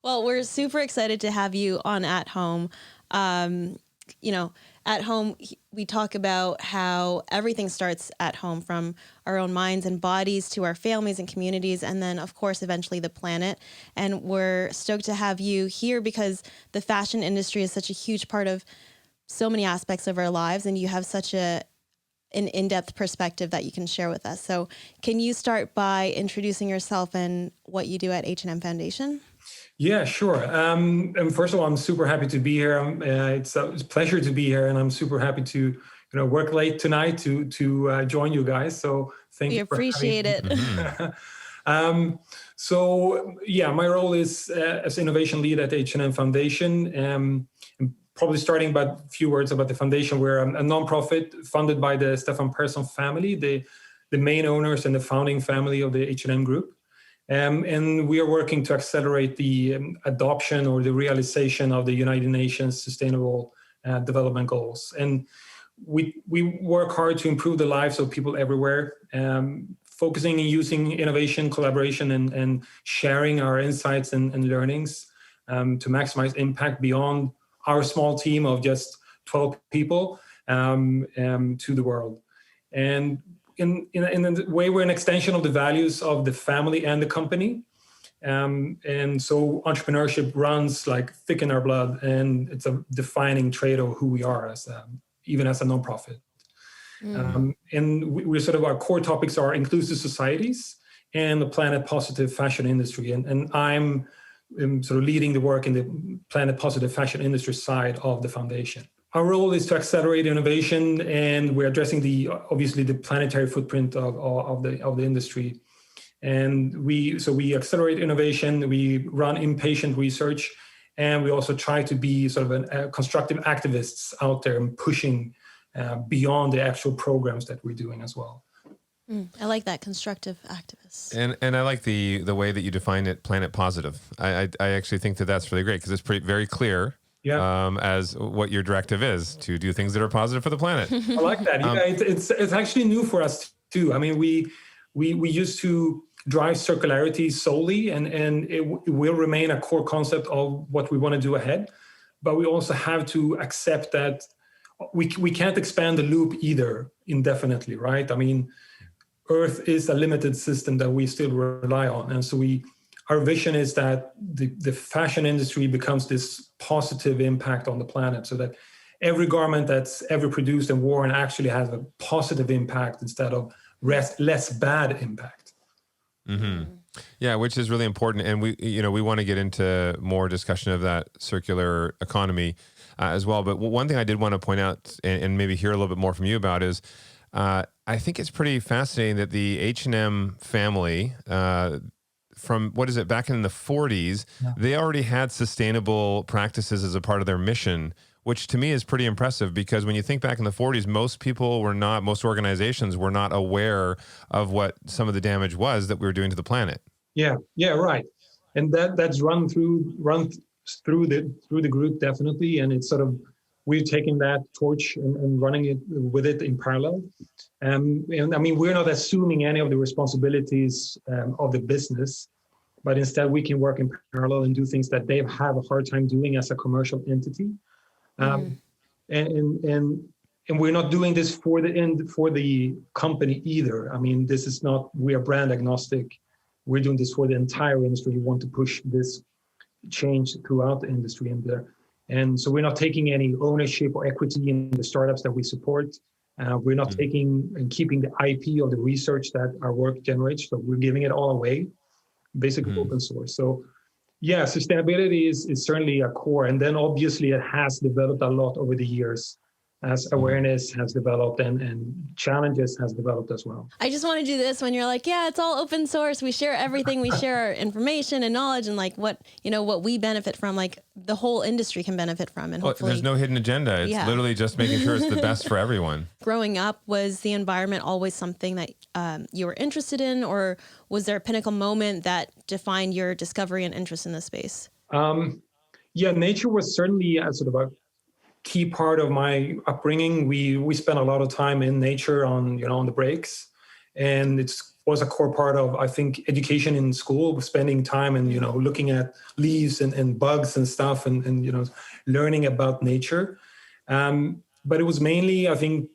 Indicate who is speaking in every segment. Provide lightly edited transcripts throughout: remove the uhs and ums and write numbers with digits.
Speaker 1: Well, we're super excited to have you on At Home. Um, at home, we talk about how everything starts at home, from our own minds and bodies to our families and communities, and then, of course, eventually the planet. And we're stoked to have you here because the fashion industry is such a huge part of so many aspects of our lives, and you have such an in-depth perspective that you can share with us. So can you start by introducing yourself and what you do at H&M Foundation?
Speaker 2: Yeah, sure. And first of all, I'm super happy to be here. It's a pleasure to be here, and I'm super happy to work late tonight to join you guys. So thank
Speaker 1: We
Speaker 2: you for having
Speaker 1: appreciate it.
Speaker 2: me. So yeah, my role is as innovation lead at H&M Foundation. And probably starting by a few words about the foundation. We're a nonprofit funded by the Stefan Persson family, the main owners and the founding family of the H&M Group. And we are working to accelerate the adoption or the realization of the United Nations Sustainable Development Goals. And we work hard to improve the lives of people everywhere, focusing on using innovation, collaboration, and sharing our insights and learnings to maximize impact beyond our small team of just 12 people to the world. And in a way, we're an extension of the values of the family and the company. And so entrepreneurship runs like thick in our blood, and it's a defining trait of who we are even as a nonprofit. And we're sort of, our core topics are inclusive societies and the planet positive fashion industry. And I'm sort of leading the work in the planet positive fashion industry side of the foundation. Our role is to accelerate innovation, and we're addressing obviously the planetary footprint of the industry. And we accelerate innovation, we run inpatient research, and we also try to be sort of constructive activists out there and pushing beyond the actual programs that we're doing as well.
Speaker 1: I like that, constructive activists.
Speaker 3: And I like the way that you define it, planet positive. I actually think that's really great because it's very clear.
Speaker 2: Yeah.
Speaker 3: As what your directive is, to do things that are positive for the planet.
Speaker 2: I like that. Yeah, it's actually new for us too. I mean, we used to drive circularity solely, and it will remain a core concept of what we want to do ahead. But we also have to accept that we can't expand the loop either indefinitely, right? I mean, Earth is a limited system that we still rely on, and so our vision is that the fashion industry becomes this positive impact on the planet, so that every garment that's ever produced and worn actually has a positive impact instead of less bad impact.
Speaker 3: Mm-hmm. Yeah, which is really important. And we want to get into more discussion of that circular economy as well. But one thing I did want to point out and maybe hear a little bit more from you about is I think it's pretty fascinating that the H&M family, from back in the 40s, they already had sustainable practices as a part of their mission, which to me is pretty impressive, because when you think back in the 40s, most organizations were not aware of what some of the damage was that we were doing to the planet.
Speaker 2: Yeah, right. And that's run through the group, definitely. And it's sort of, we've taken that torch and running it with it in parallel. And I mean, we're not assuming any of the responsibilities of the business, but instead we can work in parallel and do things that they have a hard time doing as a commercial entity. And we're not doing this for the company either. I mean, this is not, we are brand agnostic. We're doing this for the entire industry. We want to push this change throughout the industry and so we're not taking any ownership or equity in the startups that we support. We're not taking and keeping the IP of the research that our work generates. So we're giving it all away, basically open source. So yeah, sustainability is certainly a core. And then obviously it has developed a lot over the years as awareness has developed and challenges has developed as well.
Speaker 1: I just want to do this when you're like, yeah, it's all open source. We share everything. We share our information and knowledge, and like what we benefit from, like the whole industry can benefit from. And hopefully
Speaker 3: there's no hidden agenda. It's literally just making sure it's the best for everyone.
Speaker 1: Growing up, was the environment always something that you were interested in, or was there a pinnacle moment that defined your discovery and interest in this space?
Speaker 2: Yeah, nature was certainly a sort of a key part of my upbringing. We spent a lot of time in nature on the breaks, and it's was a core part of, I think, education in school, spending time and, looking at leaves and bugs and stuff and learning about nature. But it was mainly, I think,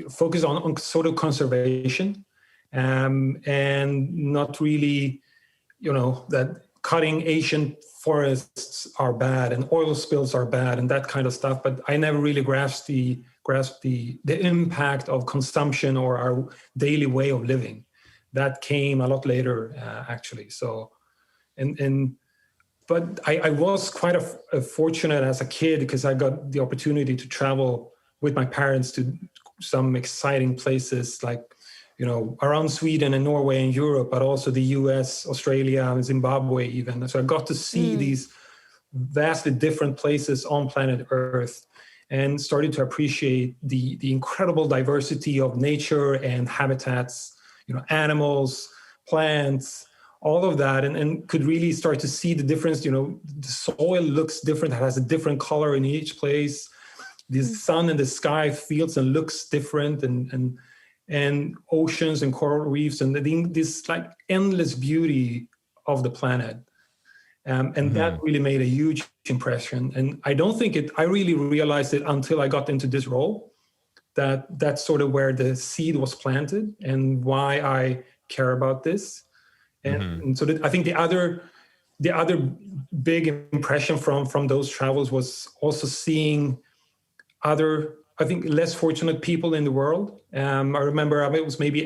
Speaker 2: focused on sort of conservation and not really, that cutting ancient forests are bad and oil spills are bad and that kind of stuff. But I never really grasped the impact of consumption or our daily way of living. That came a lot later, actually. So, but I was quite fortunate as a kid because I got the opportunity to travel with my parents to some exciting places like, around Sweden and Norway and Europe, but also the US, Australia, and Zimbabwe even. So I got to see these vastly different places on planet Earth and started to appreciate the incredible diversity of nature and habitats, animals, plants, all of that, and could really start to see the difference. The soil looks different, it has a different color in each place. The sun and the sky feels and looks different, and oceans and coral reefs and this like endless beauty of the planet. And that really made a huge impression. And I don't think I really realized it until I got into this role, that's sort of where the seed was planted and why I care about this. And so I think the other big impression from those travels was also seeing other, I think, less fortunate people in the world. I remember it was maybe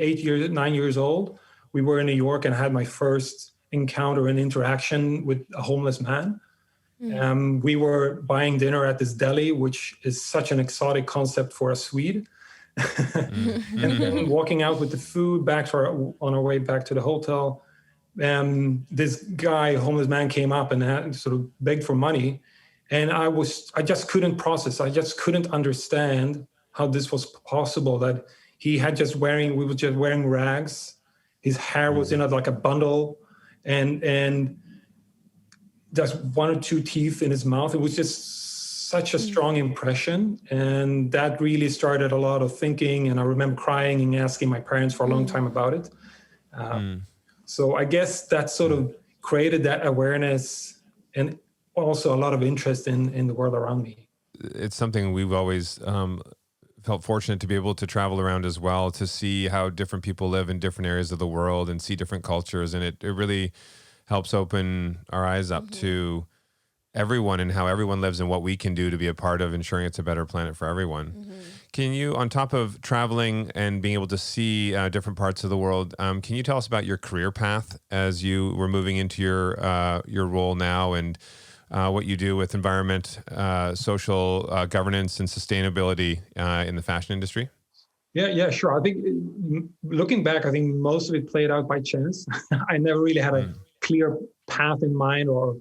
Speaker 2: 9 years old. We were in New York and I had my first encounter and interaction with a homeless man. We were buying dinner at this deli, which is such an exotic concept for a Swede. And then walking out with the food on our way back to the hotel, this guy, homeless man, came up and sort of begged for money. And I just couldn't process. I just couldn't understand how this was possible, that we were just wearing rags. His hair was in like a bundle and just one or two teeth in his mouth. It was just such a strong impression. And that really started a lot of thinking. And I remember crying and asking my parents for a long time about it. So I guess that sort of created that awareness and also a lot of interest in the world around me.
Speaker 3: It's something we've always felt fortunate to be able to travel around as well, to see how different people live in different areas of the world and see different cultures. And it really helps open our eyes up to everyone and how everyone lives and what we can do to be a part of ensuring it's a better planet for everyone. Can you, on top of traveling and being able to see different parts of the world, can you tell us about your career path as you were moving into your role now, and what you do with environment, social governance, and sustainability in the fashion industry?
Speaker 2: Yeah, sure. I think looking back, I think most of it played out by chance. I never really had a clear path in mind or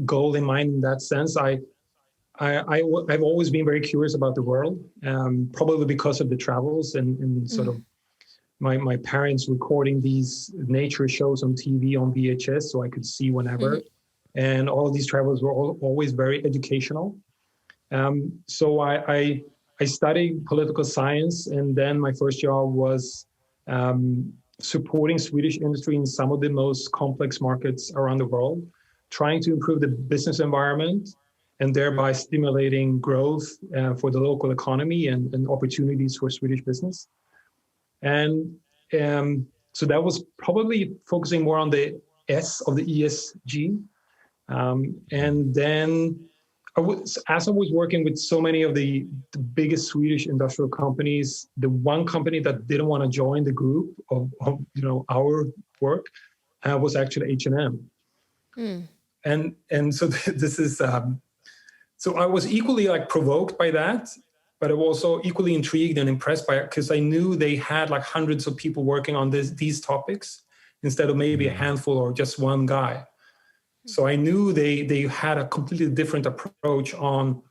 Speaker 2: goal in mind in that sense. I've always been very curious about the world, probably because of the travels and sort of my parents recording these nature shows on TV on VHS so I could see whenever. And all of these travels were always very educational. So I studied political science, and then my first job was supporting Swedish industry in some of the most complex markets around the world, trying to improve the business environment and thereby stimulating growth for the local economy and opportunities for Swedish business. And so that was probably focusing more on the S of the ESG. And then as I was working with so many of the biggest Swedish industrial companies, the one company that didn't want to join the group of our work was actually H&M. And so this is so I was equally like provoked by that, but I was also equally intrigued and impressed by it because I knew they had like hundreds of people working on these topics instead of maybe a handful or just one guy. So I knew they had a completely different approach on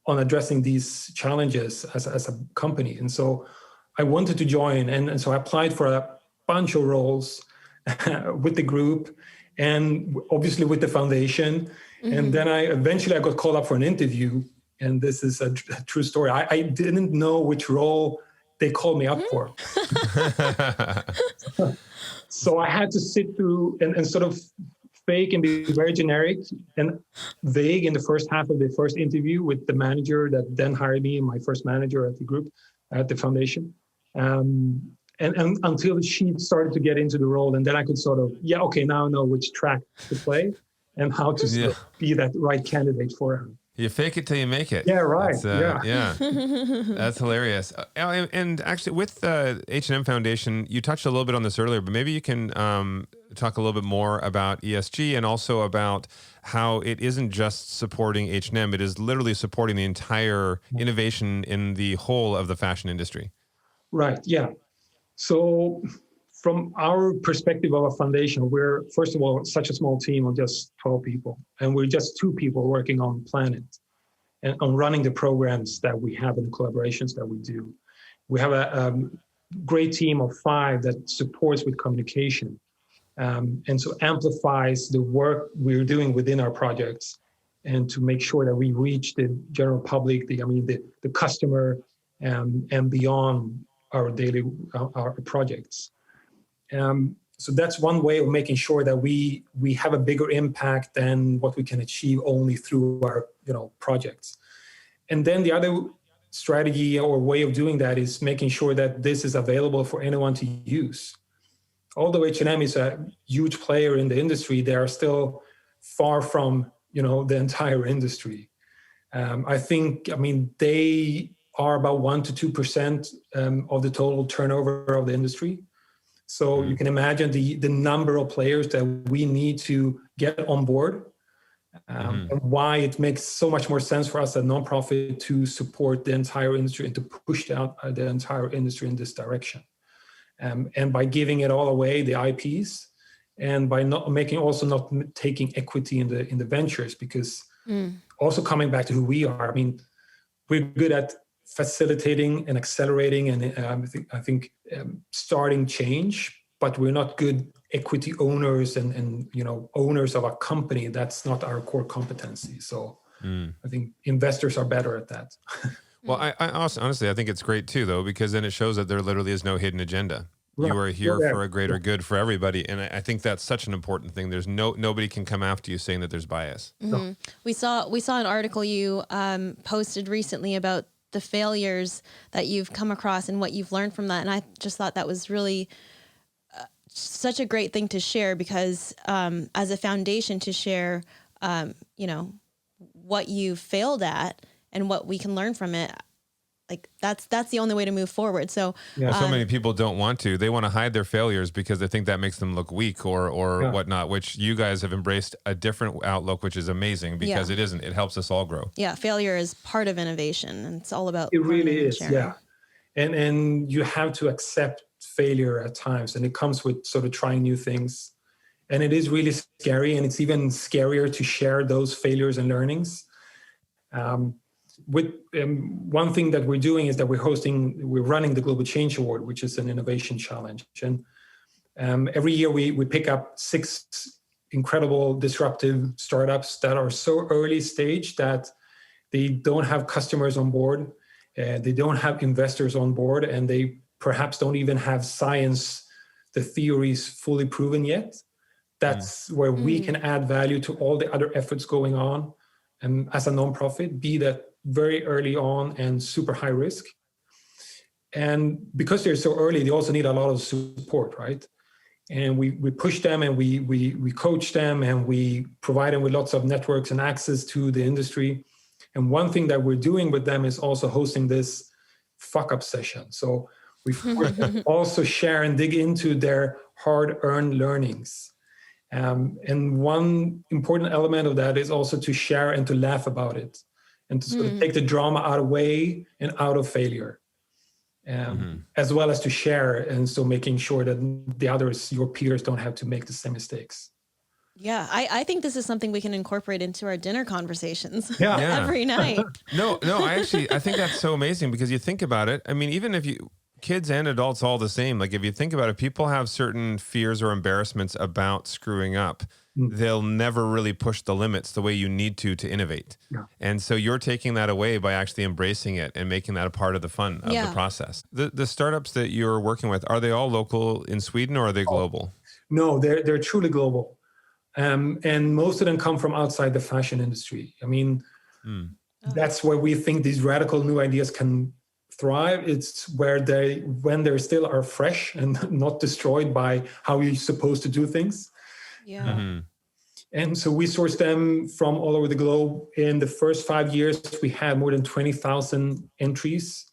Speaker 2: addressing these challenges as a company. And so I wanted to join. And so I applied for a bunch of roles with the group and obviously with the foundation. And then I got called up for an interview. And this is a true story. I didn't know which role they called me up for. So I had to sit through and sort of fake and be very generic and vague in the first half of the first interview with the manager that then hired me, my first manager at the group, at the foundation. And until she started to get into the role, and then I could sort of, now I know which track to play and how to sort of be that right candidate for her.
Speaker 3: You fake it till you make it.
Speaker 2: Yeah, right.
Speaker 3: Yeah. That's hilarious. And actually, with the H&M Foundation, you touched a little bit on this earlier, but maybe you can talk a little bit more about ESG and also about how it isn't just supporting H&M, it is literally supporting the entire innovation in the whole of the fashion industry.
Speaker 2: Right, yeah. So from our perspective of a foundation, we're, first of all, such a small team of just 12 people. And we're just 2 people working on Planet and on running the programs that we have and the collaborations that we do. We have a great team of 5 that supports with communication and so amplifies the work we're doing within our projects and to make sure that we reach the general public, the customer and beyond our daily our projects. So that's one way of making sure that we have a bigger impact than what we can achieve only through our projects. And then the other strategy or way of doing that is making sure that this is available for anyone to use. Although H&M is a huge player in the industry, they are still far from the entire industry. They are about 1 to 2% of the total turnover of the industry. So you can imagine the number of players that we need to get on board and why it makes so much more sense for us as a nonprofit to support the entire industry and to push out the entire industry in this direction. And by giving it all away, the IPs, and by not taking equity in the ventures, because also coming back to who we are, we're good at facilitating and accelerating and I think starting change, but we're not good equity owners and owners of a company. That's not our core competency. So I think investors are better at that.
Speaker 3: Well, I honestly, I think it's great too, though, because then it shows that there literally is no hidden agenda.
Speaker 2: Right.
Speaker 3: You are here for a greater good for everybody, and I think that's such an important thing. There's nobody can come after you saying that there's bias.
Speaker 1: Mm-hmm. We saw an article you posted recently about the failures that you've come across and what you've learned from that, and I just thought that was really such a great thing to share, because as a foundation to share, what you failed at and what we can learn from it. Like that's the only way to move forward. So,
Speaker 3: so many people don't want to. They want to hide their failures because they think that makes them look weak or whatnot. Which you guys have embraced a different outlook, which is amazing because it isn't. It helps us all grow.
Speaker 1: Yeah, failure is part of innovation, and it's all about.
Speaker 2: It really is. Yeah, and you have to accept failure at times, and it comes with sort of trying new things, and it is really scary, and it's even scarier to share those failures and learnings. One thing that we're doing is that we're running the Global Change Award, which is an innovation challenge. And every year we pick up 6 incredible disruptive startups that are so early stage that they don't have customers on board, they don't have investors on board, and they perhaps don't even have science, the theories fully proven yet. That's where we can add value to all the other efforts going on. And as a nonprofit, be that very early on and super high risk. And because they're so early, they also need a lot of support, right? And we push them and we coach them and we provide them with lots of networks and access to the industry. And one thing that we're doing with them is also hosting this fuck-up session. So we also share and dig into their hard-earned learnings. And one important element of that is also to share and to laugh about it and to sort of take the drama out of way and out of failure, as well as to share. And so making sure that the others, your peers, don't have to make the same mistakes.
Speaker 1: Yeah, I think this is something we can incorporate into our dinner conversations every night.
Speaker 3: No, I think that's so amazing because you think about it. I mean, even if kids and adults all the same, like if you think about it, people have certain fears or embarrassments about screwing up. they'll never really push the limits the way you need to innovate.
Speaker 2: Yeah.
Speaker 3: And so you're taking that away by actually embracing it and making that a part of the fun of the process. The startups that you're working with, are they all local in Sweden or are they global?
Speaker 2: No, they're truly global. And most of them come from outside the fashion industry. I mean, that's where we think these radical new ideas can thrive. It's where when they still are fresh and not destroyed by how you're supposed to do things.
Speaker 1: Yeah.
Speaker 2: And so we source them from all over the globe. In the first 5 years, we had more than 20,000 entries.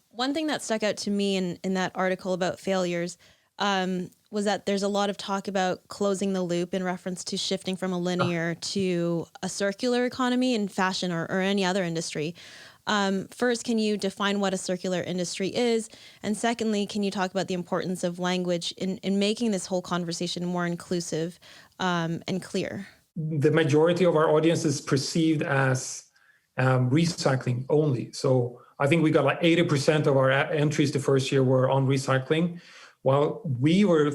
Speaker 1: One thing that stuck out to me in that article about failures was that there's a lot of talk about closing the loop in reference to shifting from a linear to a circular economy in fashion or any other industry. First, can you define what a circular industry is? And secondly, can you talk about the importance of language in making this whole conversation more inclusive and clear?
Speaker 2: The majority of our audience is perceived as recycling only. So I think we got like 80% of our entries the first year were on recycling. While we were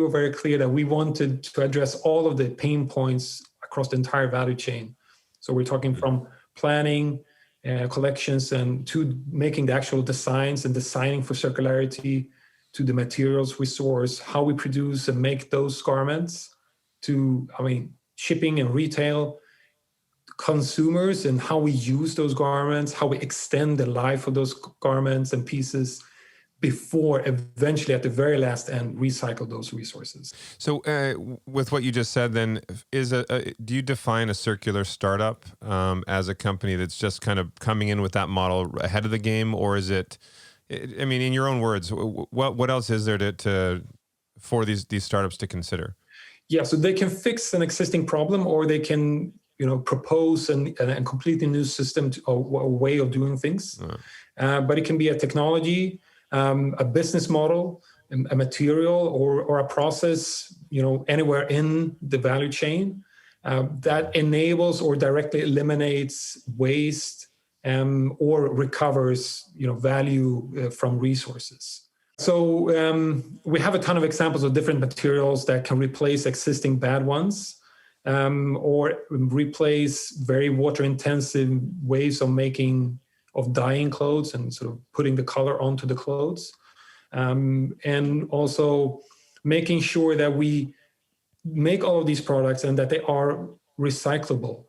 Speaker 2: very clear that we wanted to address all of the pain points across the entire value chain. So we're talking from planning, collections, and to making the actual designs and designing for circularity, to the materials we source, how we produce and make those garments, to, shipping and retail, consumers and how we use those garments, how we extend the life of those garments and pieces before eventually at the very last end recycle those resources.
Speaker 3: So with what you just said then, do you define a circular startup as a company that's just kind of coming in with that model ahead of the game, or is it, in your own words, what else is there for these startups to consider?
Speaker 2: Yeah, so they can fix an existing problem, or they can propose a completely new system or a way of doing things. But it can be a technology, a business model, a material, or a process, anywhere in the value chain that enables or directly eliminates waste or recovers, value from resources. So we have a ton of examples of different materials that can replace existing bad ones, or replace very water-intensive ways of dyeing clothes and sort of putting the color onto the clothes, and also making sure that we make all of these products and that they are recyclable,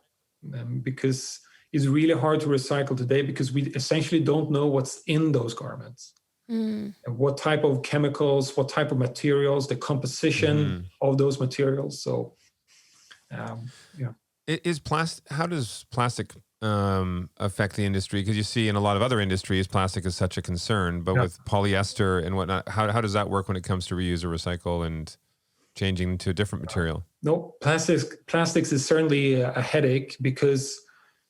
Speaker 2: because it's really hard to recycle today because we essentially don't know what's in those garments. And what type of chemicals, what type of materials, the composition of those materials. So,
Speaker 3: How does plastic affect the industry? Because you see in a lot of other industries, plastic is such a concern, but with polyester and whatnot, how does that work when it comes to reuse or recycle and changing to a different material?
Speaker 2: No, plastics is certainly a headache because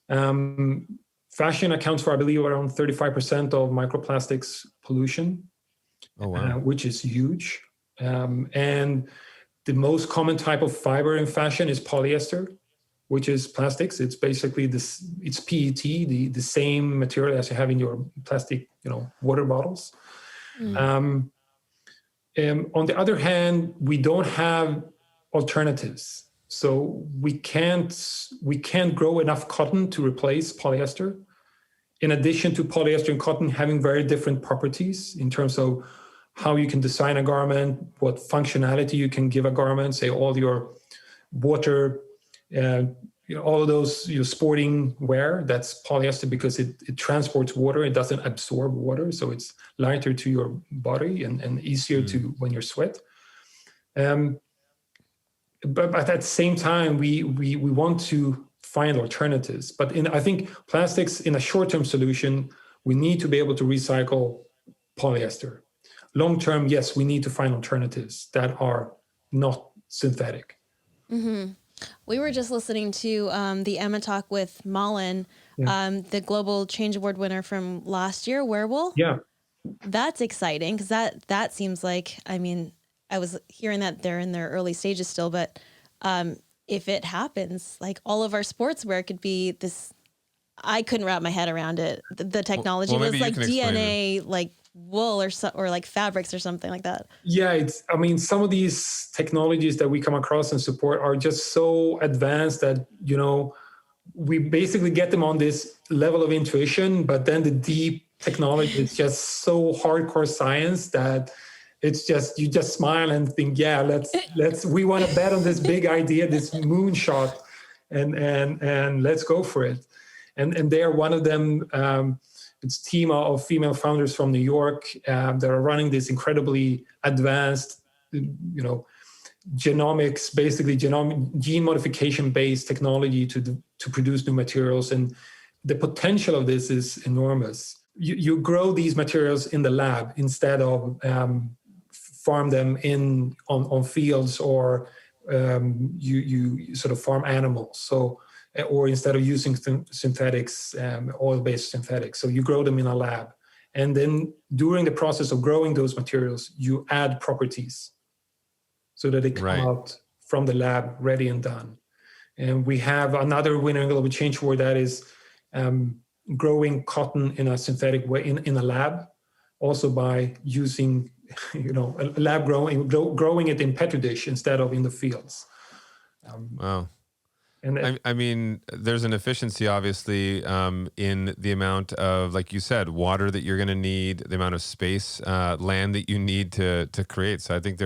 Speaker 2: fashion accounts for, I believe, around 35% of microplastics pollution, which is huge. And the most common type of fiber in fashion is polyester, which is plastics. It's basically it's PET, the same material as you have in your plastic, water bottles. On the other hand, we don't have alternatives. So we can't grow enough cotton to replace polyester. In addition to polyester and cotton having very different properties in terms of how you can design a garment, what functionality you can give a garment, say all your water, all of those sporting wear, that's polyester because it transports water, it doesn't absorb water, so it's lighter to your body and easier to when you sweat. But at the same time, we want to find alternatives. But I think plastics, in a short-term solution, we need to be able to recycle polyester. Long-term, yes, we need to find alternatives that are not synthetic.
Speaker 1: Mm-hmm. We were just listening to the EMA Talk with Malin, the Global Change Award winner from last year, Wearable.
Speaker 2: Yeah.
Speaker 1: That's exciting because that seems like, I was hearing that they're in their early stages still, but if it happens, like all of our sportswear could be this, I couldn't wrap my head around it. The technology was like DNA, like wool or like fabrics or something like that.
Speaker 2: Yeah, some of these technologies that we come across and support are just so advanced that, we basically get them on this level of intuition, but then the deep technology is just so hardcore science that it's just, you just smile and think, yeah, we want to bet on this big idea, this moonshot, and let's go for it. And they are one of them. It's a team of female founders from New York that are running this incredibly advanced, genomics, basically gene modification based technology to produce new materials. And the potential of this is enormous. You grow these materials in the lab instead of farm them on fields, or you sort of farm animals. So, or instead of using synthetics, oil-based synthetics. So you grow them in a lab. And then during the process of growing those materials, you add properties so that they come out from the lab ready and done. And we have another winner in global change award that is growing cotton in a synthetic way in a lab, also by using, a lab growing it in petri dish instead of in the fields.
Speaker 3: Wow. And I mean, there's an efficiency, obviously, in the amount of, like you said, water that you're going to need, the amount of space, land that you need to create. So I think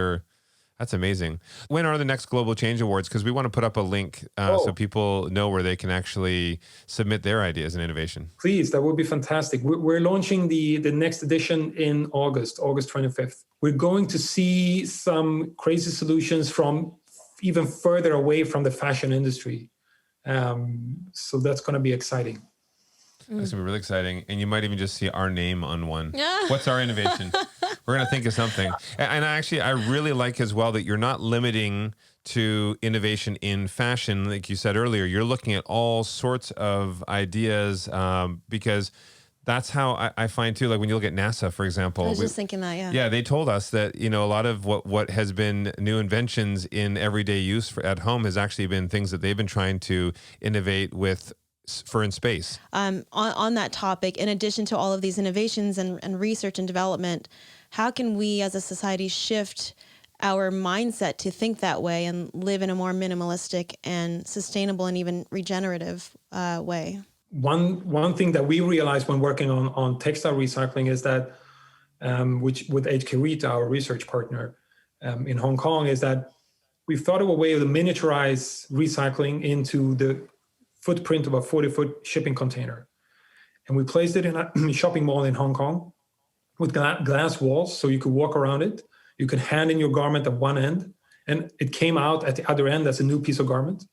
Speaker 3: that's amazing. When are the next Global Change Awards? Because we want to put up a link so people know where they can actually submit their ideas and innovation.
Speaker 2: Please, that would be fantastic. We're launching the next edition in August 25th. We're going to see some crazy solutions from even further away from the fashion industry. So that's going to be exciting.
Speaker 3: That's going to be really exciting. And you might even just see our name on one. What's our innovation? We're going to think of something. And I really like as well that you're not limiting to innovation in fashion. Like you said earlier, you're looking at all sorts of ideas because that's how I find too, like when you look at NASA, for example.
Speaker 1: I was just thinking that,
Speaker 3: Yeah, they told us that, a lot of what has been new inventions in everyday use at home has actually been things that they've been trying to innovate with for in space.
Speaker 1: On that topic, in addition to all of these innovations and research and development, how can we as a society shift our mindset to think that way and live in a more minimalistic and sustainable and even regenerative way?
Speaker 2: One thing that we realized when working on textile recycling is that, which with HK Rita, our research partner in Hong Kong, is that we've thought of a way to miniaturize recycling into the footprint of a 40-foot shipping container. And we placed it in a shopping mall in Hong Kong with glass walls, so you could walk around it. You could hand in your garment at one end, and it came out at the other end as a new piece of garment.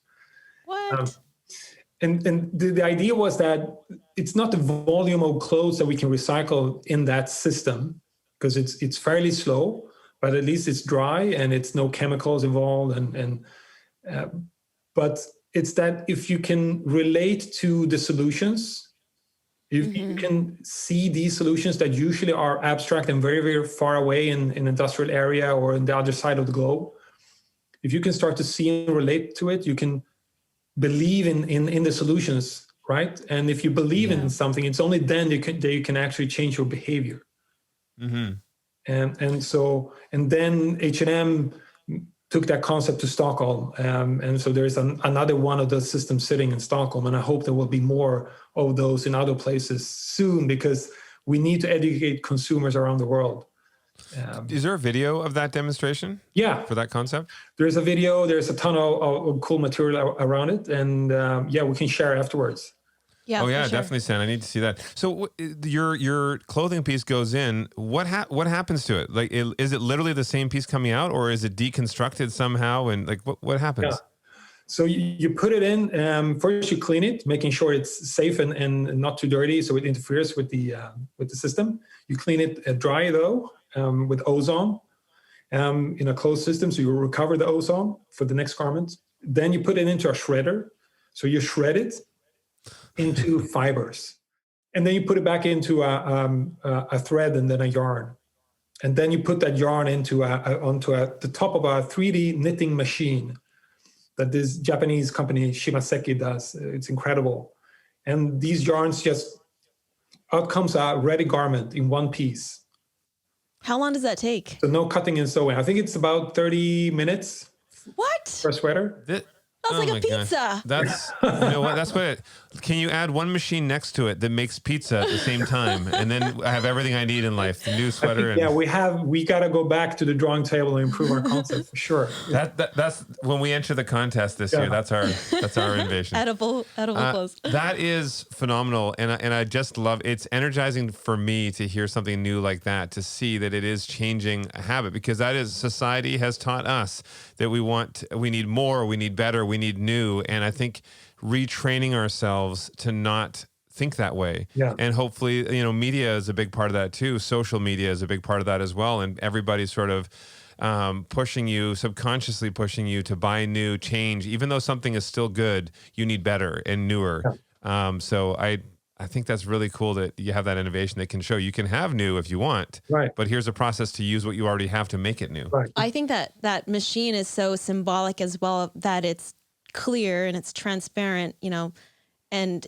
Speaker 1: What?
Speaker 2: And the idea was that it's not the volume of clothes that we can recycle in that system, because it's fairly slow, but at least it's dry and it's no chemicals involved. But it's that if you can relate to the solutions, if you can see these solutions that usually are abstract and very, very far away in an industrial area or in the other side of the globe, if you can start to see and relate to it, you can believe in the solutions, right? And if you believe in something, it's only then that you can actually change your behavior. Mm-hmm. And then H&M took that concept to Stockholm, and so there's another one of those systems sitting in Stockholm, and I hope there will be more of those in other places soon, because we need to educate consumers around the world.
Speaker 3: Is there a video of that demonstration?
Speaker 2: Yeah.
Speaker 3: For that concept?
Speaker 2: There's a video. There's a ton of cool material around it. And we can share afterwards.
Speaker 1: Yeah.
Speaker 3: Oh, yeah,
Speaker 1: for sure.
Speaker 3: definitely, Stan. I need to see that. So your clothing piece goes in. What happens to it? Like, is it literally the same piece coming out, or is it deconstructed somehow? And like, what happens?
Speaker 2: Yeah. So you put it in. First, you clean it, making sure it's safe and not too dirty, so it interferes with the system. You clean it dry though, with ozone, in a closed system, so you recover the ozone for the next garment. Then you put it into a shredder. So you shred it into fibers, and then you put it back into a thread and then a yarn, and then you put that yarn onto the top of a 3D knitting machine that this Japanese company Shimaseki does. It's incredible, and these yarns out comes a ready garment in one piece.
Speaker 1: How long does that take?
Speaker 2: So no cutting and sewing. I think it's about 30 minutes
Speaker 1: What?
Speaker 2: per sweater.
Speaker 1: That's like a pizza.
Speaker 3: Gosh. That's, you know what? That's what can you add one machine next to it that makes pizza at the same time? And then I have everything I need in life, the new sweater.
Speaker 2: We got to go back to the drawing table and improve our concept for sure.
Speaker 3: That's when we enter the contest this year. That's our innovation.
Speaker 1: Edible clothes.
Speaker 3: That is phenomenal. And I just love, it's energizing for me to hear something new like that, to see that it is changing a habit, because that is, society has taught us that we need more, we need better, we need new. And I think retraining ourselves to not think that way.
Speaker 2: Yeah.
Speaker 3: And hopefully, media is a big part of that too. Social media is a big part of that as well. And everybody's sort of subconsciously pushing you to buy new, change. Even though something is still good, you need better and newer. Yeah. So I think that's really cool that you have that innovation that can show you can have new if you want,
Speaker 2: right? But
Speaker 3: here's a process to use what you already have to make it new.
Speaker 2: Right.
Speaker 1: I think that machine is so symbolic as well, that it's clear and it's transparent, and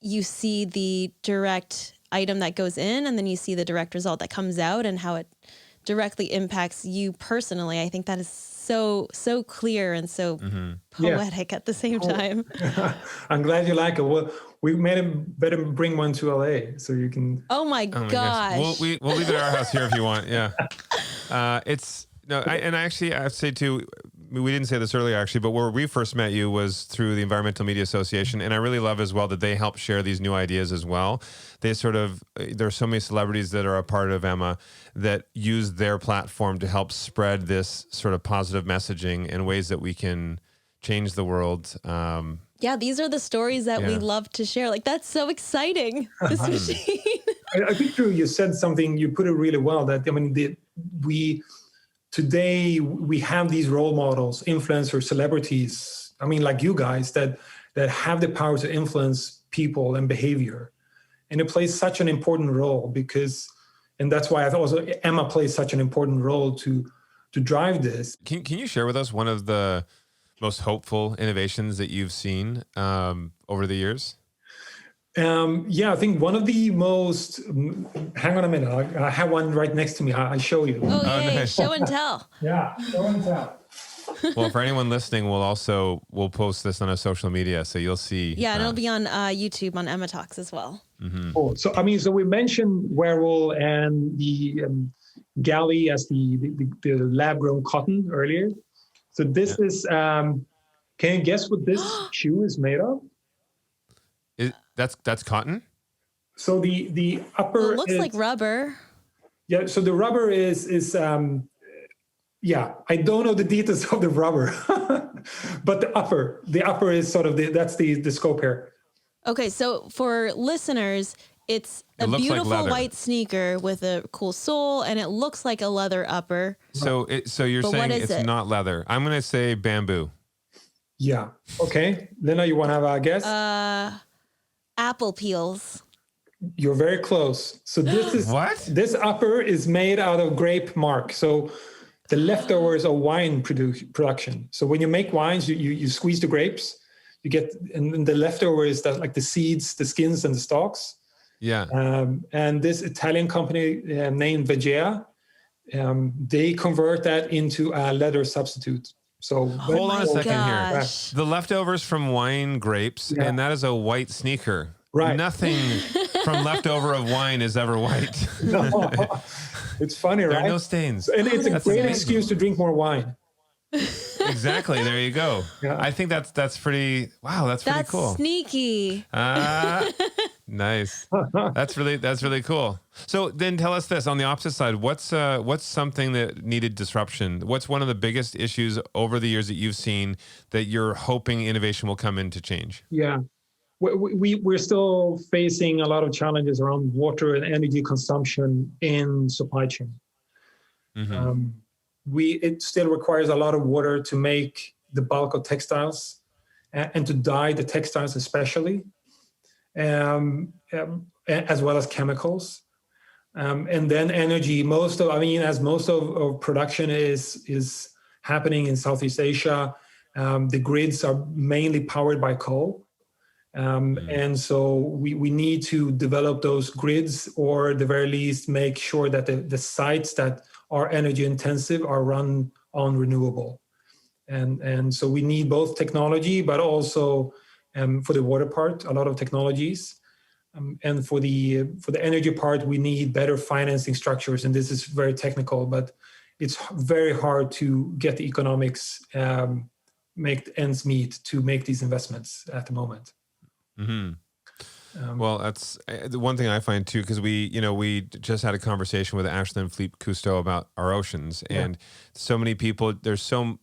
Speaker 1: you see the direct item that goes in, and then you see the direct result that comes out and how it directly impacts you personally. I think that is so clear and so poetic at the same time.
Speaker 2: I'm glad you like it. Well, we made him better bring one to LA so you can.
Speaker 1: Oh my gosh.
Speaker 3: We'll leave it at our house here if you want. Yeah. I have to say too, we didn't say this earlier actually, but where we first met you was through the Environmental Media Association. And I really love as well that they help share these new ideas as well. There are so many celebrities that are a part of EMA that use their platform to help spread this sort of positive messaging in ways that we can change the world.
Speaker 1: Yeah, these are the stories that we love to share. Like, that's so exciting. This machine.
Speaker 2: I think you said something, you put it really well, that, today we have these role models, influencers, celebrities, like you guys, that have the power to influence people and behavior. And it plays such an important role and that's why I thought also EMA plays such an important role to drive this.
Speaker 3: Can you share with us one of the most hopeful innovations that you've seen over the years?
Speaker 2: I think one of the most, hang on a minute, I have one right next to me. I show you.
Speaker 1: Oh, yay. Nice. Show and tell.
Speaker 2: Yeah, show and tell.
Speaker 3: Well, for anyone listening, we'll post this on our social media, so you'll see.
Speaker 1: Yeah, and it'll be on YouTube on EMA Talks as well.
Speaker 2: Mm-hmm. Cool. So we mentioned Werewolf and the galley as the lab-grown cotton earlier. So this is, can you guess what this shoe is made of?
Speaker 3: That's cotton?
Speaker 2: So the upper
Speaker 1: it looks like rubber.
Speaker 2: Yeah, so the rubber is I don't know the details of the rubber, but the upper is sort of that's the scope here.
Speaker 1: Okay, so for listeners, it's a beautiful white sneaker with a cool sole, and it looks like a leather upper.
Speaker 3: So you're saying it's not leather. I'm going to say bamboo.
Speaker 2: Yeah. Okay. Lena, you want to have a guess?
Speaker 1: Apple peels.
Speaker 2: You're very close. So this is
Speaker 3: what?
Speaker 2: This upper is made out of grape marc. So the leftovers of wine production. So when you make wines, you squeeze the grapes, you get, and the leftover is like the seeds, the skins, and the stalks.
Speaker 3: Yeah.
Speaker 2: And this Italian company named Vegea, they convert that into a leather substitute. So
Speaker 3: hold on a second here. The leftovers from wine grapes,
Speaker 2: yeah.
Speaker 3: And that is a white sneaker.
Speaker 2: Right.
Speaker 3: Nothing from leftover of wine is ever white.
Speaker 2: No. It's funny, right?
Speaker 3: There are no stains.
Speaker 2: And it's a great excuse to drink more wine.
Speaker 3: Exactly. There you go. Yeah. I think that's pretty. Wow, that's pretty cool.
Speaker 1: That's sneaky.
Speaker 3: Nice. That's really cool. So then tell us this on the opposite side. What's something that needed disruption? What's one of the biggest issues over the years that you've seen that you're hoping innovation will come in to change?
Speaker 2: Yeah. We're still facing a lot of challenges around water and energy consumption in supply chain. Mm-hmm. It still requires a lot of water to make the bulk of textiles and to dye the textiles especially, as well as chemicals. And then energy, most of production is happening in Southeast Asia, the grids are mainly powered by coal. And so we need to develop those grids, or at the very least make sure that the sites that are energy intensive are run on renewable. And so we need both technology, but also for the water part, a lot of technologies. And for the energy part, we need better financing structures. And this is very technical, but it's very hard to get the economics, make ends meet to make these investments at the moment.
Speaker 3: Well, that's the one thing I find too, because we just had a conversation with Ashlyn and Philippe Cousteau about our oceans, and so many people, there's so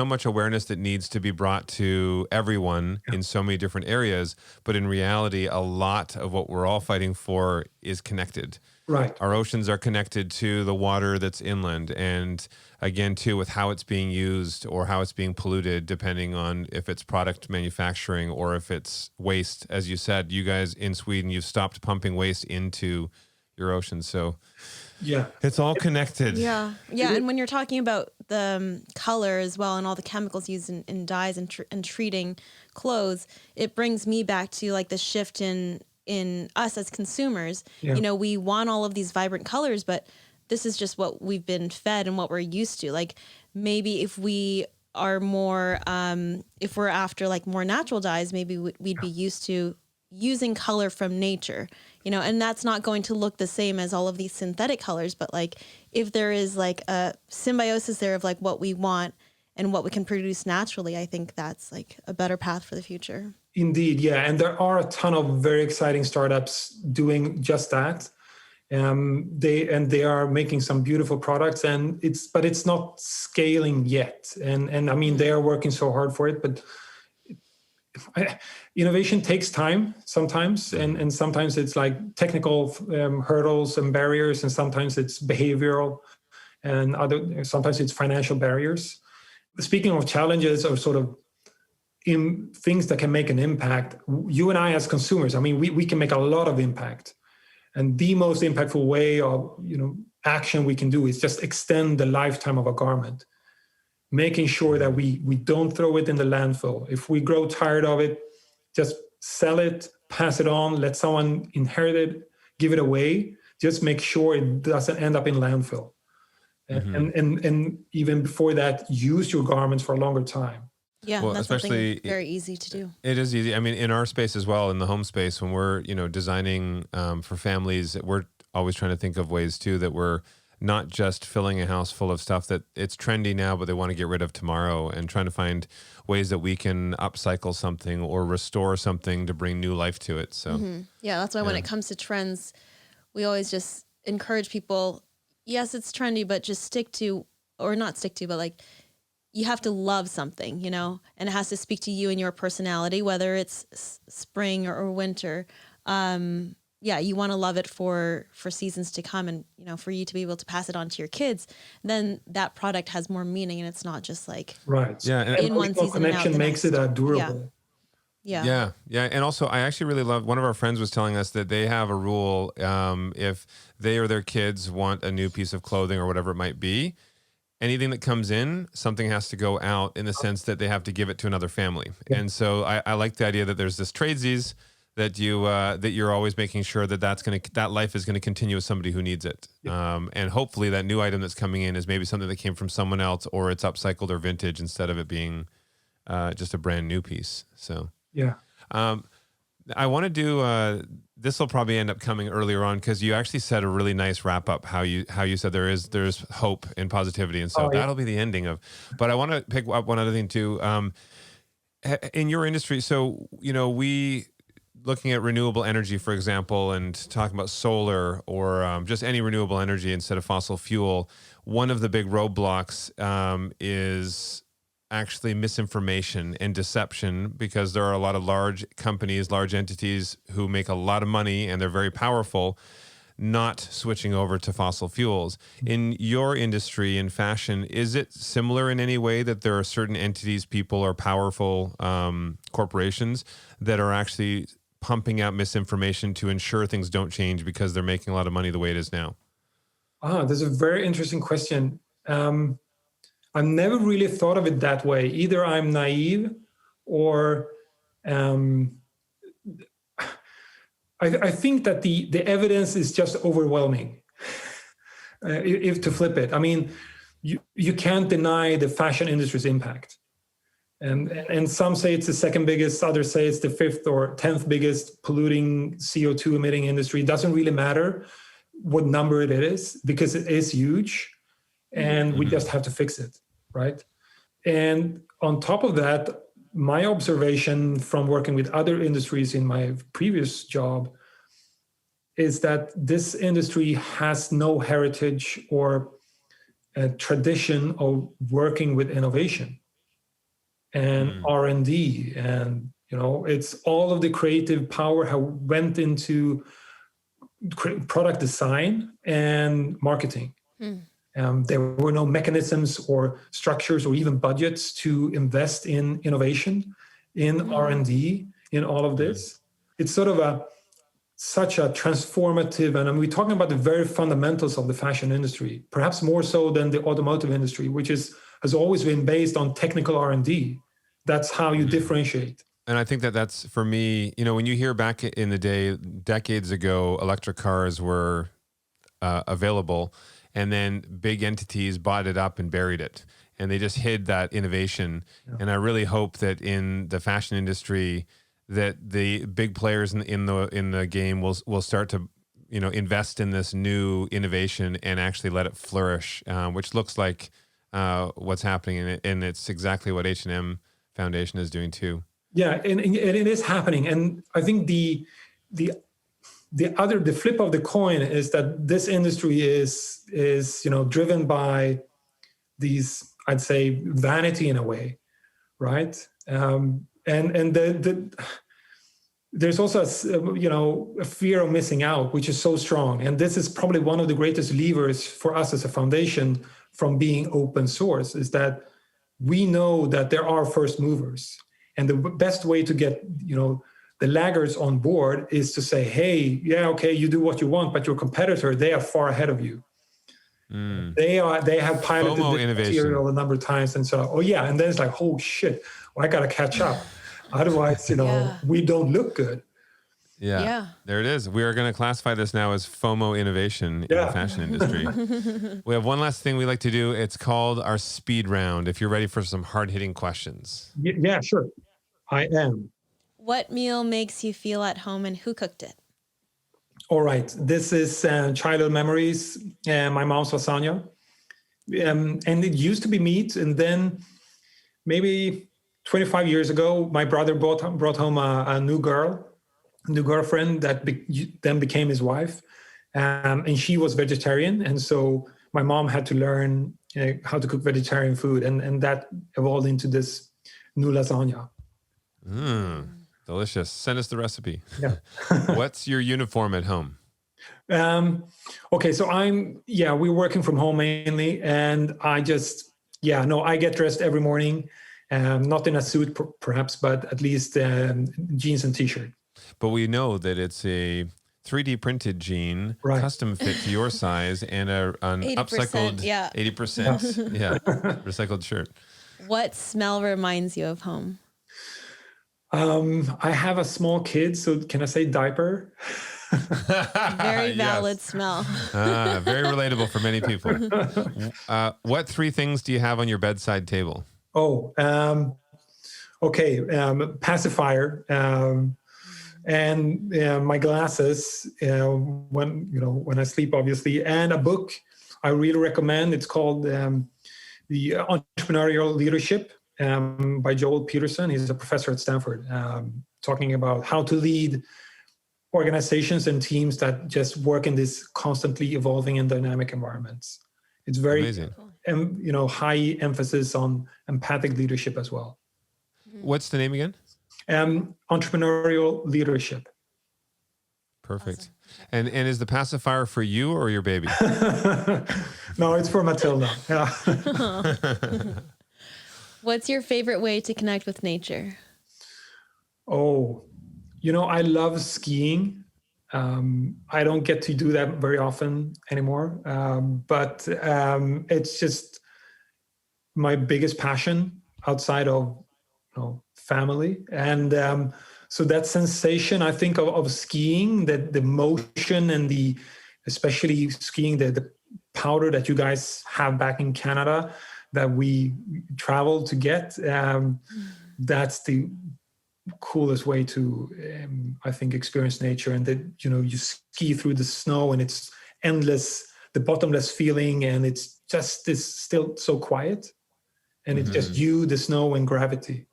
Speaker 3: much awareness that needs to be brought to everyone in so many different areas, but in reality, a lot of what we're all fighting for is connected.
Speaker 2: Right.
Speaker 3: Our oceans are connected to the water that's inland, and again, too, with how it's being used or how it's being polluted, depending on if it's product manufacturing or if it's waste. As you said, you guys in Sweden, you've stopped pumping waste into your oceans. So it's all connected.
Speaker 1: Yeah. And when you're talking about the color as well and all the chemicals used in dyes and treating clothes, it brings me back to like the shift in us as consumers. We want all of these vibrant colors, but this is just what we've been fed and what we're used to. Like maybe if we are more, if we're after like more natural dyes, maybe we'd be used to using color from nature, and that's not going to look the same as all of these synthetic colors. But like if there is like a symbiosis there of like what we want and what we can produce naturally, I think that's like a better path for the future.
Speaker 2: Indeed, yeah. And there are a ton of very exciting startups doing just that. They are making some beautiful products, but it's not scaling yet. And I mean, they are working so hard for it, but innovation takes time sometimes, and sometimes it's like technical hurdles and barriers, and sometimes it's behavioral, and sometimes it's financial barriers. Speaking of challenges or sort of in things that can make an impact, you and I as consumers, I mean, we can make a lot of impact. And the most impactful way of action we can do is just extend the lifetime of a garment, making sure that we don't throw it in the landfill. If we grow tired of it, just sell it, pass it on, let someone inherit it, give it away. Just make sure it doesn't end up in landfill. And even before that, use your garments for a longer time.
Speaker 1: Yeah,
Speaker 3: well,
Speaker 1: that's
Speaker 3: especially
Speaker 1: something very easy to do.
Speaker 3: It is easy. I mean, in our space as well, in the home space, when we're designing for families, we're always trying to think of ways too that we're not just filling a house full of stuff that it's trendy now, but they want to get rid of tomorrow, and trying to find ways that we can upcycle something or restore something to bring new life to it. So
Speaker 1: that's why when it comes to trends, we always just encourage people. Yes, it's trendy, but just stick to, or not stick to, but like, you have to love something, and it has to speak to you and your personality, whether it's spring or winter. You want to love it for seasons to come, and, for you to be able to pass it on to your kids, then that product has more meaning, and it's not just like,
Speaker 2: in one season connection makes it durable.
Speaker 3: Yeah. And also, I actually really love, one of our friends was telling us that they have a rule, if they or their kids want a new piece of clothing or whatever it might be, anything that comes in, something has to go out, in the sense that they have to give it to another family. And so I like the idea that there's this tradesies that you're always making sure that life is going to continue with somebody who needs it. And hopefully that new item that's coming in is maybe something that came from someone else, or it's upcycled or vintage, instead of it being just a brand new piece. So I want to do this will probably end up coming earlier on, because you actually said a really nice wrap up, how you said there's hope and positivity, and so that'll be the ending of. But I want to pick up one other thing too. In your industry, so we looking at renewable energy, for example, and talking about solar or just any renewable energy instead of fossil fuel. One of the big roadblocks is actually misinformation and deception, because there are a lot of large companies, large entities who make a lot of money, and they're very powerful, not switching over to fossil fuels. In your industry, in fashion, is it similar in any way that there are certain entities, people, or powerful corporations that are actually pumping out misinformation to ensure things don't change because they're making a lot of money the way it is now?
Speaker 2: That's a very interesting question. I've never really thought of it that way. Either I'm naive, or I think that the evidence is just overwhelming. If to flip it, I mean, you can't deny the fashion industry's impact. And some say it's the second biggest, others say it's the fifth or 10th biggest polluting CO2 emitting industry. It doesn't really matter what number it is, because it is huge, and we just have to fix it, right? And on top of that, my observation from working with other industries in my previous job is that this industry has no heritage or a tradition of working with innovation and R&D, and it's all of the creative power how went into product design and marketing. There were no mechanisms or structures or even budgets to invest in innovation, in R&D, in all of this. It's sort of such a transformative, and we're talking about the very fundamentals of the fashion industry, perhaps more so than the automotive industry, which has always been based on technical R&D. That's how you differentiate.
Speaker 3: And I think that's, for me, when you hear back in the day, decades ago, electric cars were available, and then big entities bought it up and buried it, and they just hid that innovation. Yeah. And I really hope that in the fashion industry, that the big players in the game will start to invest in this new innovation and actually let it flourish, which looks like what's happening, and it's exactly what H&M Foundation is doing too.
Speaker 2: Yeah, and it is happening, and I think the flip of the coin is that this industry is driven by these, I'd say, vanity in a way, right? There's also a fear of missing out, which is so strong, and this is probably one of the greatest levers for us as a foundation from being open source, is that we know that there are first movers, and the best way to get the laggards on board is to say, hey, yeah, okay, you do what you want, but your competitor, they are far ahead of you. They have piloted
Speaker 3: FOMO
Speaker 2: this material a number of times, and so, oh yeah, and then it's like, oh shit, well, I gotta catch up. Otherwise, we don't look good.
Speaker 3: Yeah. There it is. We are going to classify this now as FOMO innovation in the fashion industry. We have one last thing we like to do. It's called our speed round. If you're ready for some hard-hitting questions.
Speaker 2: Yeah, sure. I am.
Speaker 1: What meal makes you feel at home, and who cooked it?
Speaker 2: All right. This is childhood memories. My mom's lasagna. And it used to be meat. And then maybe 25 years ago, my brother brought home a new girlfriend that then became his wife. And she was vegetarian. And so my mom had to learn how to cook vegetarian food. And that evolved into this new lasagna.
Speaker 3: Delicious. Send us the recipe.
Speaker 2: Yeah.
Speaker 3: What's your uniform at home?
Speaker 2: Okay, so we're working from home mainly. And I get dressed every morning. Not in a suit, perhaps, but at least jeans and T-shirt.
Speaker 3: But we know that it's a 3D printed jean,
Speaker 2: right,
Speaker 3: custom fit to your size, and an 80%, upcycled 80%, recycled shirt.
Speaker 1: What smell reminds you of home?
Speaker 2: I have a small kid, so can I say diaper?
Speaker 1: Very valid smell.
Speaker 3: Very relatable for many people. What three things do you have on your bedside table?
Speaker 2: Oh, okay. Pacifier, and my glasses when I sleep, obviously, and a book I really recommend. It's called The Entrepreneurial Leadership by Joel Peterson. He's a professor at Stanford, talking about how to lead organizations and teams that just work in this constantly evolving and dynamic environments. It's very
Speaker 3: amazing.
Speaker 2: High emphasis on empathic leadership as well.
Speaker 3: What's the name again?
Speaker 2: Entrepreneurial Leadership.
Speaker 3: Perfect. Awesome. And is the pacifier for you or your baby?
Speaker 2: No, it's for Matilda. Yeah.
Speaker 1: What's your favorite way to connect with nature?
Speaker 2: Oh, I love skiing. I don't get to do that very often anymore, but it's just my biggest passion outside of family. And So that sensation, I think, of skiing, that the motion and especially skiing, the powder that you guys have back in Canada that we travel to get, that's the coolest way to, I think, experience nature. And that, you ski through the snow and it's endless, the bottomless feeling, and it's just this still so quiet. And it's just you, the snow, and gravity.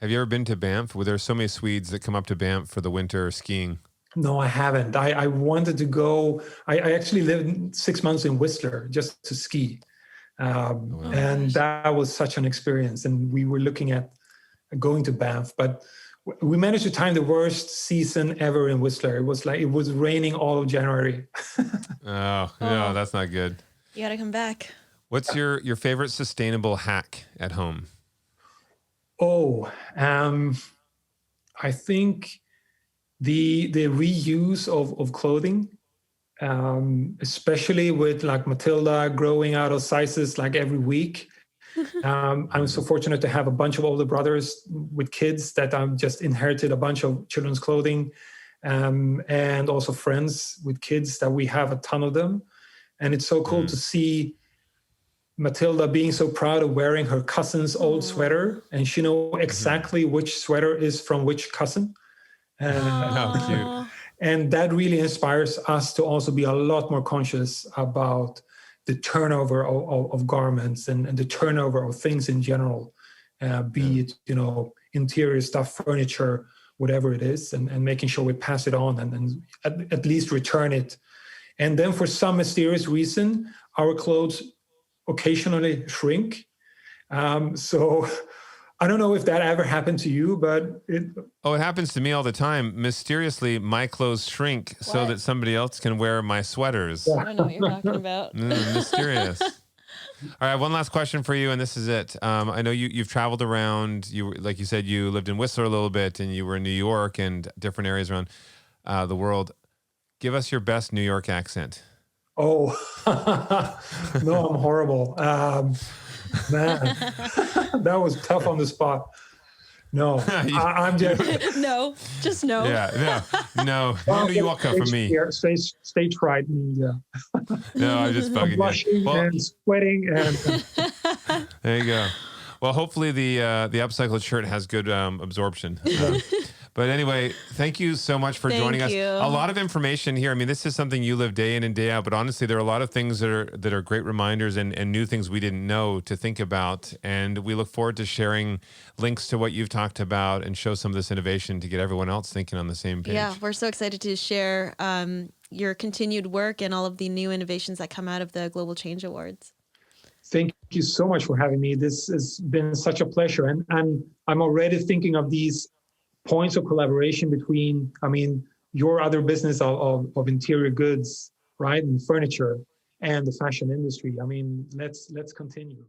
Speaker 3: Have you ever been to Banff? Well, there's so many Swedes that come up to Banff for the winter skiing.
Speaker 2: No, I haven't. I wanted to go. I actually lived 6 months in Whistler just to ski. And that was such an experience. And we were looking at going to Banff, but we managed to time the worst season ever in Whistler. It was raining all of January.
Speaker 3: No, that's not good.
Speaker 1: You got to come back.
Speaker 3: What's your favorite sustainable hack at home?
Speaker 2: I think the reuse of clothing, especially with like Matilda growing out of sizes like every week. I'm so fortunate to have a bunch of older brothers with kids that I've just inherited a bunch of children's clothing, and also friends with kids that we have a ton of them. And it's so cool to see Matilda being so proud of wearing her cousin's old sweater, and she knows exactly which sweater is from which cousin.
Speaker 3: How cute.
Speaker 2: And that really inspires us to also be a lot more conscious about the turnover of garments and the turnover of things in general, be it, interior stuff, furniture, whatever it is, and making sure we pass it on and at least return it. And then for some mysterious reason, our clothes occasionally shrink. So I don't know if that ever happened to you, but it
Speaker 3: happens to me all the time. Mysteriously, my clothes shrink so that somebody else can wear my sweaters.
Speaker 1: I don't know what you're talking about.
Speaker 3: Mysterious. All right, one last question for you, and this is it. I know you've traveled around. Like you said, you lived in Whistler a little bit, and you were in New York and different areas around the world. Give us your best New York accent.
Speaker 2: No, I'm horrible. Man, that was tough on the spot. No, I'm just...
Speaker 1: No, just no.
Speaker 3: Yeah, no New Yorker for me.
Speaker 2: Stage fright. Yeah.
Speaker 3: No, I'm just bugging
Speaker 2: I'm blushing and sweating. And
Speaker 3: there you go. Well, hopefully the upcycled shirt has good absorption. But anyway, thank you so much for joining us. A lot of information here. I mean, this is something you live day in and day out, but honestly, there are a lot of things that are great reminders and new things we didn't know to think about. And we look forward to sharing links to what you've talked about and show some of this innovation to get everyone else thinking on the same page.
Speaker 1: Yeah, we're so excited to share your continued work and all of the new innovations that come out of the Global Change Awards.
Speaker 2: Thank you so much for having me. This has been such a pleasure. And I'm already thinking of these points of collaboration between, your other business of interior goods, right, and furniture, and the fashion industry. Let's continue.